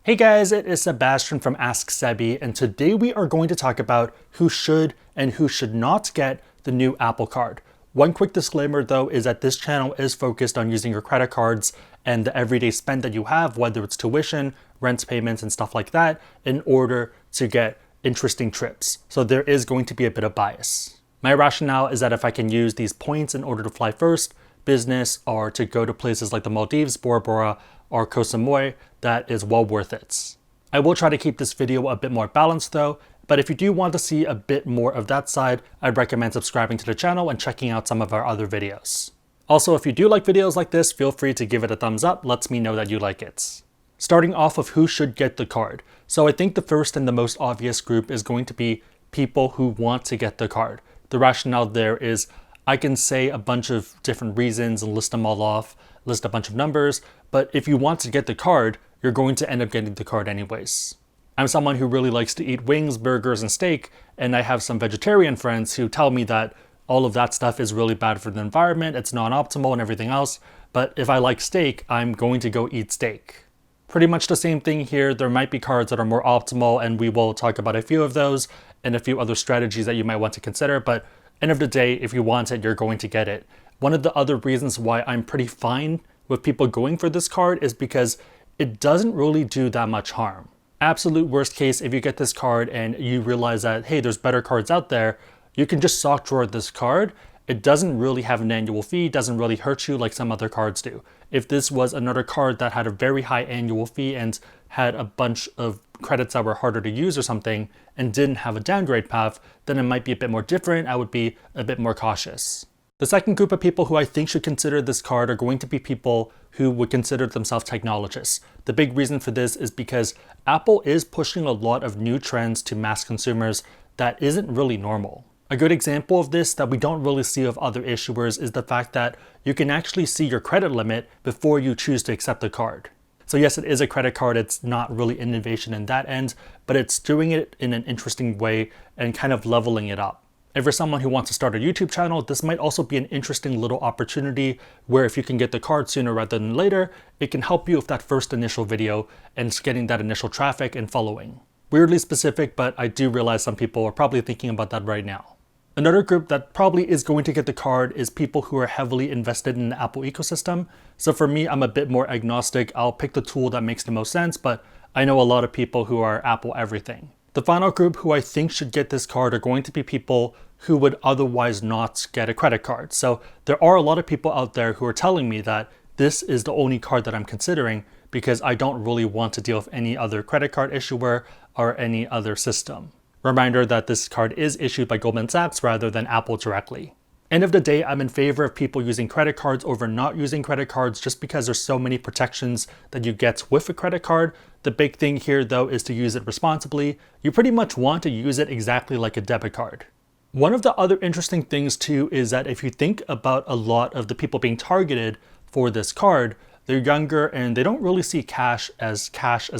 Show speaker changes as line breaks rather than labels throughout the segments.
Hey guys, it is Sebastian from AskSebby, and today we are going to talk about who should and who should not get the new Apple Card. One quick disclaimer though is that this channel is focused on using your credit cards and the everyday spend that you have, whether it's tuition, rent payments, and stuff like that, in order to get interesting trips. So there is going to be a bit of bias. My rationale is that if I can use these points in order to fly first, business, or to go to places like the Maldives, Bora Bora, or Koh Samui, that is well worth it. I will try to keep this video a bit more balanced though, but if you do want to see a bit more of that side, I'd recommend subscribing to the channel and checking out some of our other videos. Also, if you do like videos like this, feel free to give it a thumbs up, lets me know that you like it. Starting off of who should get the card. So I think the first and the most obvious group is going to be people who want to get the card. The rationale there is I can say a bunch of different reasons and list them all off, list a bunch of numbers, but if you want to get the card, you're going to end up getting the card anyways. I'm someone who really likes to eat wings, burgers, and steak, and I have some vegetarian friends who tell me that all of that stuff is really bad for the environment, it's non-optimal and everything else, but if I like steak, I'm going to go eat steak. Pretty much the same thing here. There might be cards that are more optimal, and we will talk about a few of those and a few other strategies that you might want to consider, but end of the day, if you want it, you're going to get it. One of the other reasons why I'm pretty fine with people going for this card is because it doesn't really do that much harm. Absolute worst case, if you get this card and you realize that, hey, there's better cards out there, you can just sock drawer this card. It doesn't really have an annual fee, doesn't really hurt you like some other cards do. If this was another card that had a very high annual fee and had a bunch of credits that were harder to use or something and didn't have a downgrade path, then it might be a bit more different. I would be a bit more cautious. The second group of people who I think should consider this card are going to be people who would consider themselves technologists. The big reason for this is because Apple is pushing a lot of new trends to mass consumers that isn't really normal. A good example of this that we don't really see of other issuers is the fact that you can actually see your credit limit before you choose to accept the card. So yes, it is a credit card, it's not really innovation in that end, but it's doing it in an interesting way and kind of leveling it up. If you're someone who wants to start a YouTube channel, this might also be an interesting little opportunity where if you can get the card sooner rather than later, it can help you with that first initial video and getting that initial traffic and following. Weirdly specific, but I do realize some people are probably thinking about that right now. Another group that probably is going to get the card is people who are heavily invested in the Apple ecosystem. So for me, I'm a bit more agnostic. I'll pick the tool that makes the most sense, but I know a lot of people who are Apple everything. The final group who I think should get this card are going to be people who would otherwise not get a credit card. So there are a lot of people out there who are telling me that this is the only card that I'm considering because I don't really want to deal with any other credit card issuer or any other system. Reminder that this card is issued by Goldman Sachs rather than Apple directly. End of the day, I'm in favor of people using credit cards over not using credit cards just because there's so many protections that you get with a credit card. The big thing here though is to use it responsibly. You pretty much want to use it exactly like a debit card. One of the other interesting things too is that if you think about a lot of the people being targeted for this card, they're younger and they don't really see cash as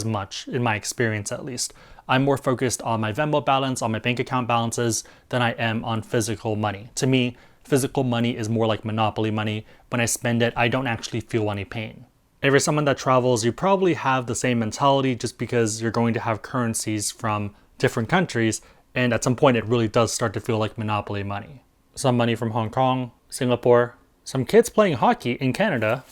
much, in my experience at least. I'm more focused on my Venmo balance, on my bank account balances, than I am on physical money. To me, physical money is more like monopoly money. When I spend it, I don't actually feel any pain. If you're someone that travels, you probably have the same mentality just because you're going to have currencies from different countries, and at some point it really does start to feel like monopoly money. Some money from Hong Kong, Singapore, some kids playing hockey in Canada,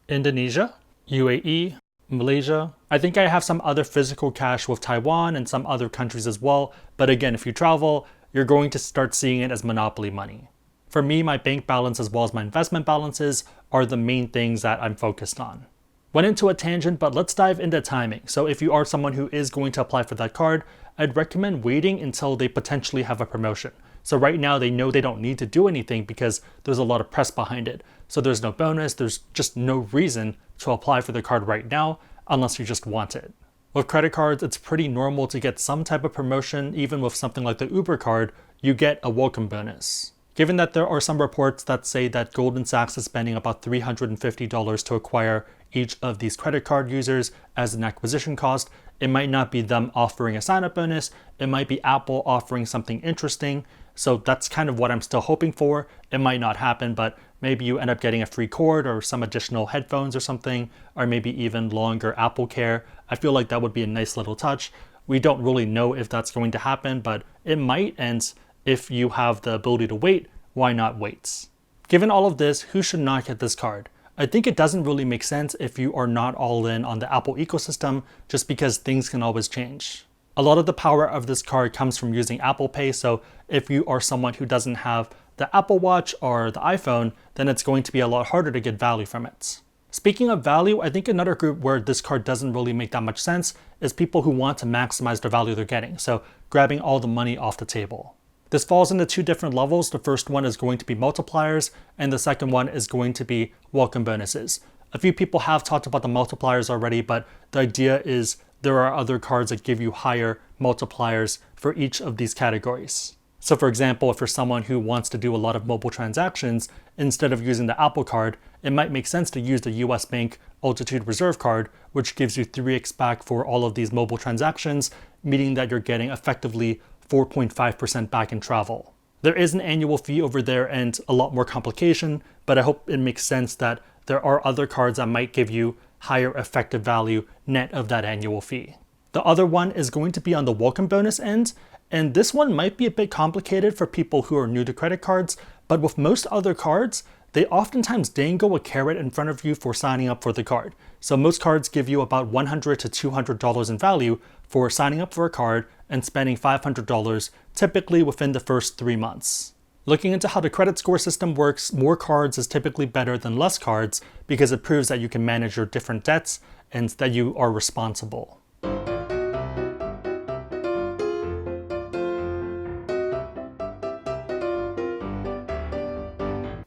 Indonesia, UAE, Malaysia. I think I have some other physical cash with Taiwan and some other countries as well, but again, if you travel, you're going to start seeing it as monopoly money. For me, my bank balance as well as my investment balances are the main things that I'm focused on. Went into a tangent, but let's dive into timing. So if you are someone who is going to apply for that card, I'd recommend waiting until they potentially have a promotion. So right now they know they don't need to do anything because there's a lot of press behind it. So there's no bonus, there's just no reason to apply for the card right now unless you just want it. With credit cards, it's pretty normal to get some type of promotion. Even with something like the Uber card, you get a welcome bonus. Given that there are some reports that say that Goldman Sachs is spending about $350 to acquire each of these credit card users as an acquisition cost, it might not be them offering a sign-up bonus, it might be Apple offering something interesting. So that's kind of what I'm still hoping for. It might not happen, but maybe you end up getting a free cord or some additional headphones or something, or maybe even longer Apple Care. I feel like that would be a nice little touch. We don't really know if that's going to happen, but it might, and if you have the ability to wait, why not wait? Given all of this, who should not get this card? I think it doesn't really make sense if you are not all in on the Apple ecosystem, just because things can always change. A lot of the power of this card comes from using Apple Pay, so if you are someone who doesn't have the Apple Watch or the iPhone, then it's going to be a lot harder to get value from it. Speaking of value, I think another group where this card doesn't really make that much sense is people who want to maximize the value they're getting, so grabbing all the money off the table. This falls into two different levels. The first one is going to be multipliers, and the second one is going to be welcome bonuses. A few people have talked about the multipliers already, but the idea is there are other cards that give you higher multipliers for each of these categories. So for example, if you're someone who wants to do a lot of mobile transactions, instead of using the Apple Card, it might make sense to use the US Bank Altitude Reserve Card, which gives you 3x back for all of these mobile transactions, meaning that you're getting effectively 4.5% back in travel. There is an annual fee over there and a lot more complication, but I hope it makes sense that there are other cards that might give you higher effective value net of that annual fee. The other one is going to be on the welcome bonus end, and this one might be a bit complicated for people who are new to credit cards, but with most other cards, they oftentimes dangle a carrot in front of you for signing up for the card. So most cards give you about $100 to $200 in value for signing up for a card and spending $500 typically within the first 3 months. Looking into how the credit score system works, more cards is typically better than less cards because it proves that you can manage your different debts and that you are responsible.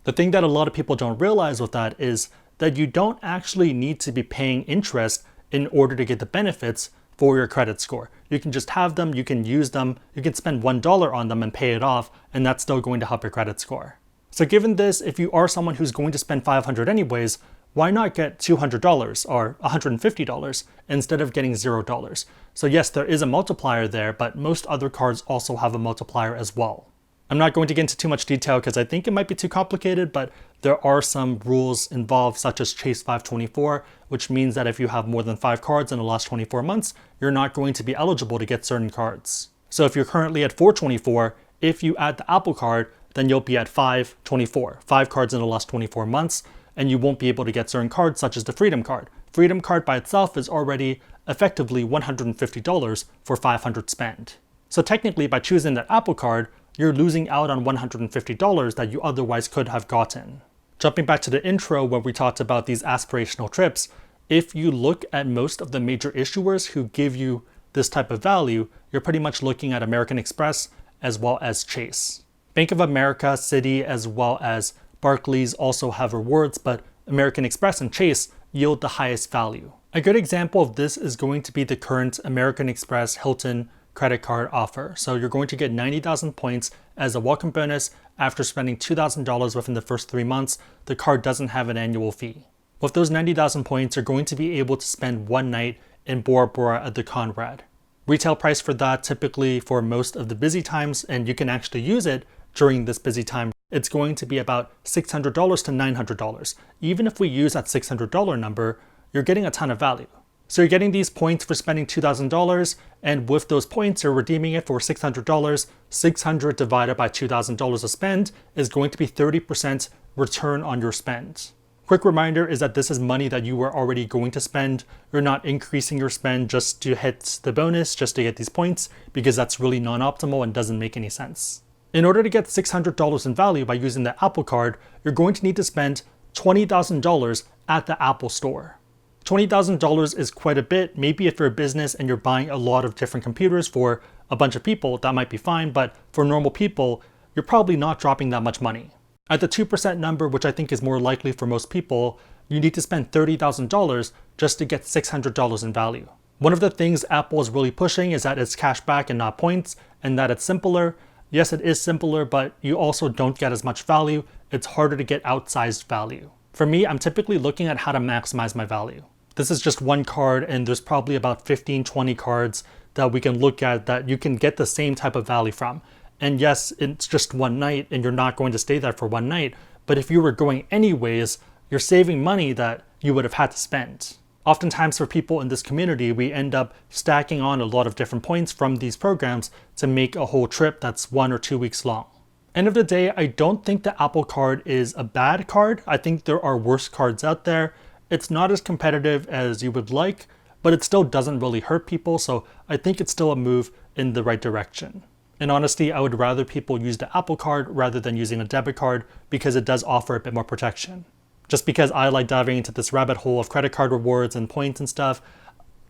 The thing that a lot of people don't realize with that is that you don't actually need to be paying interest in order to get the benefits for your credit score. You can just have them, you can use them, you can spend $1 on them and pay it off, and that's still going to help your credit score. So given this, if you are someone who's going to spend $500 anyways, why not get $200 or $150 instead of getting $0? So yes, there is a multiplier there, but most other cards also have a multiplier as well. I'm not going to get into too much detail because I think it might be too complicated, but there are some rules involved such as Chase 524, which means that if you have more than 5 cards in the last 24 months, you're not going to be eligible to get certain cards. So if you're currently at 424, if you add the Apple Card, then you'll be at 524, 5 cards in the last 24 months, and you won't be able to get certain cards such as the Freedom Card. Freedom Card by itself is already effectively $150 for 500 spend. So technically by choosing that Apple Card, you're losing out on $150 that you otherwise could have gotten. Jumping back to the intro where we talked about these aspirational trips, if you look at most of the major issuers who give you this type of value, you're pretty much looking at American Express as well as Chase. Bank of America, Citi, as well as Barclays also have rewards, but American Express and Chase yield the highest value. A good example of this is going to be the current American Express Hilton credit card offer. So you're going to get 90,000 points as a welcome bonus after spending $2,000 within the first 3 months. The card doesn't have an annual fee. With those 90,000 points, you're going to be able to spend 1 night in Bora Bora at the Conrad. Retail price for that typically for most of the busy times, and you can actually use it during this busy time, it's going to be about $600 to $900. Even if we use that $600 number, you're getting a ton of value. So you're getting these points for spending $2,000, and with those points, you're redeeming it for $600. 600 divided by $2,000 of spend is going to be 30% return on your spend. Quick reminder is that this is money that you were already going to spend. You're not increasing your spend just to hit the bonus, just to get these points, because that's really non-optimal and doesn't make any sense. In order to get $600 in value by using the Apple Card, you're going to need to spend $20,000 at the Apple Store. $20,000 is quite a bit. Maybe if you're a business and you're buying a lot of different computers for a bunch of people, that might be fine, but for normal people, you're probably not dropping that much money. At the 2% number, which I think is more likely for most people, you need to spend $30,000 just to get $600 in value. One of the things Apple is really pushing is that it's cash back and not points, and that it's simpler. Yes, it is simpler, but you also don't get as much value. It's harder to get outsized value. For me, I'm typically looking at how to maximize my value. This is just one card, and there's probably about 15, 20 cards that we can look at that you can get the same type of value from. And yes, it's just one night and you're not going to stay there for one night, but if you were going anyways, you're saving money that you would have had to spend. Oftentimes for people in this community, we end up stacking on a lot of different points from these programs to make a whole trip that's 1 or 2 weeks long. End of the day, I don't think the Apple Card is a bad card. I think there are worse cards out there. It's not as competitive as you would like, but it still doesn't really hurt people, so I think it's still a move in the right direction. In honesty, I would rather people use the Apple Card rather than using a debit card because it does offer a bit more protection. Just because I like diving into this rabbit hole of credit card rewards and points and stuff,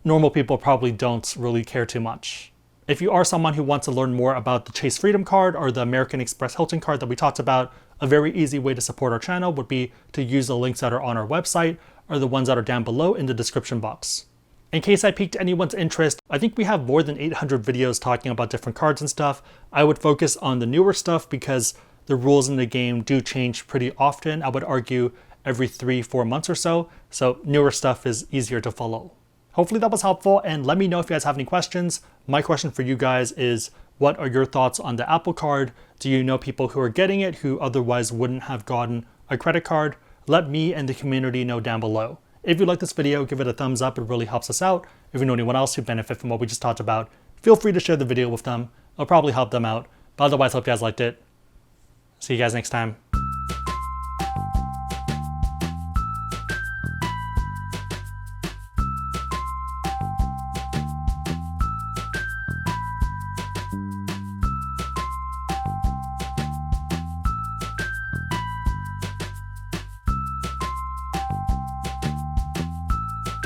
normal people probably don't really care too much. If you are someone who wants to learn more about the Chase Freedom Card or the American Express Hilton Card that we talked about, a very easy way to support our channel would be to use the links that are on our website or the ones that are down below in the description box. In case I piqued anyone's interest, I think we have more than 800 videos talking about different cards and stuff. I would focus on the newer stuff because the rules in the game do change pretty often. I would argue every 3-4 months or so newer stuff is easier to follow. Hopefully that was helpful, and let me know if you guys have any questions. My question for you guys is, what are your thoughts on the Apple Card? Do you know people who are getting it who otherwise wouldn't have gotten a credit card? Let me and the community know down below. If you like this video, give it a thumbs up, it really helps us out. If you know anyone else who benefit from what we just talked about, feel free to share the video with them. It'll probably help them out. But otherwise, hope you guys liked it. See you guys next time.